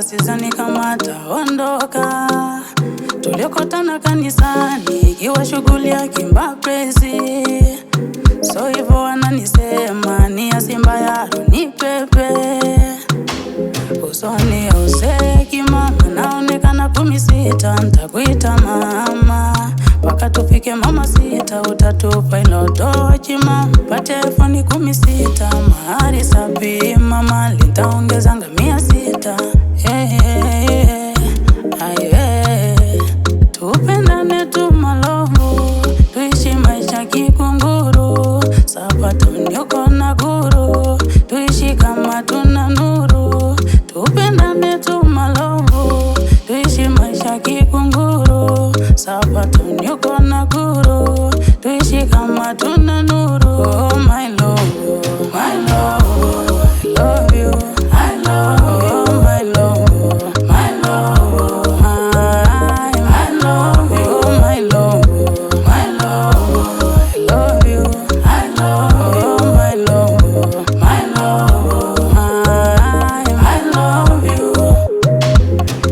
sidhani kama ataondoka. Tulikutana kanisani ikiwa shughuli ya kimapenzi, so hivyo wananisema ni ya Simba ya ni pepe. Usoni ya useki mama, naonekana 16, nitakuita mama mpaka tufike mama sita, utatupa ilo tochi mama. Pa telefoni 16, mahari 70 mama, litaongeza 600. Tupendane tu malovu, tuishi maisha kikunguru, sapatoni uko na guru, tuishi kama tuna nuru. Tupendane tu malovu, tuishi maisha kikunguru, sapatoni uko na guru, tuishi kama tuna nuru. Oh my love, my love, I love you, I love you, my love, my love, I love you, my love, my love, I love you, I love you, my love, my love, I love you.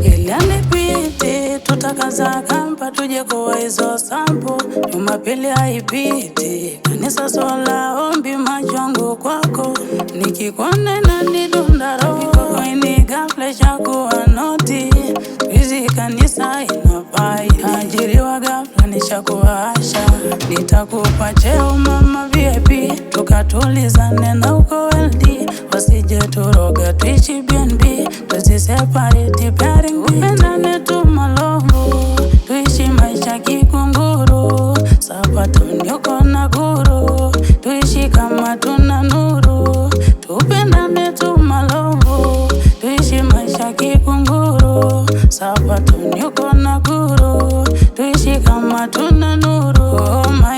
Iliane piti, tutakaza kampa tuje kwa hizo sampo. Jumapili haipiti, kanisa sola ombi machangu kwako. Nikikuona inanidunda roho, kwa ghafla shakuwa noti. Wizi kanisa inapai, ajiriwa ghafla nishakuwa asha. Nitakupa cheo mama VIP, tukatulizane na uko LD. Wasije turoga tuishi BNB, tusiseparate pairing. Upendane tu malovu, tuishi maisha kikunguru, sapatoni uko na guru, tuishi kama tuna nuru. Tupendane tu malovu, tuishi maisha kikunguru, sapatoni uko na guru, tuishi kama tuna nuru. Oh my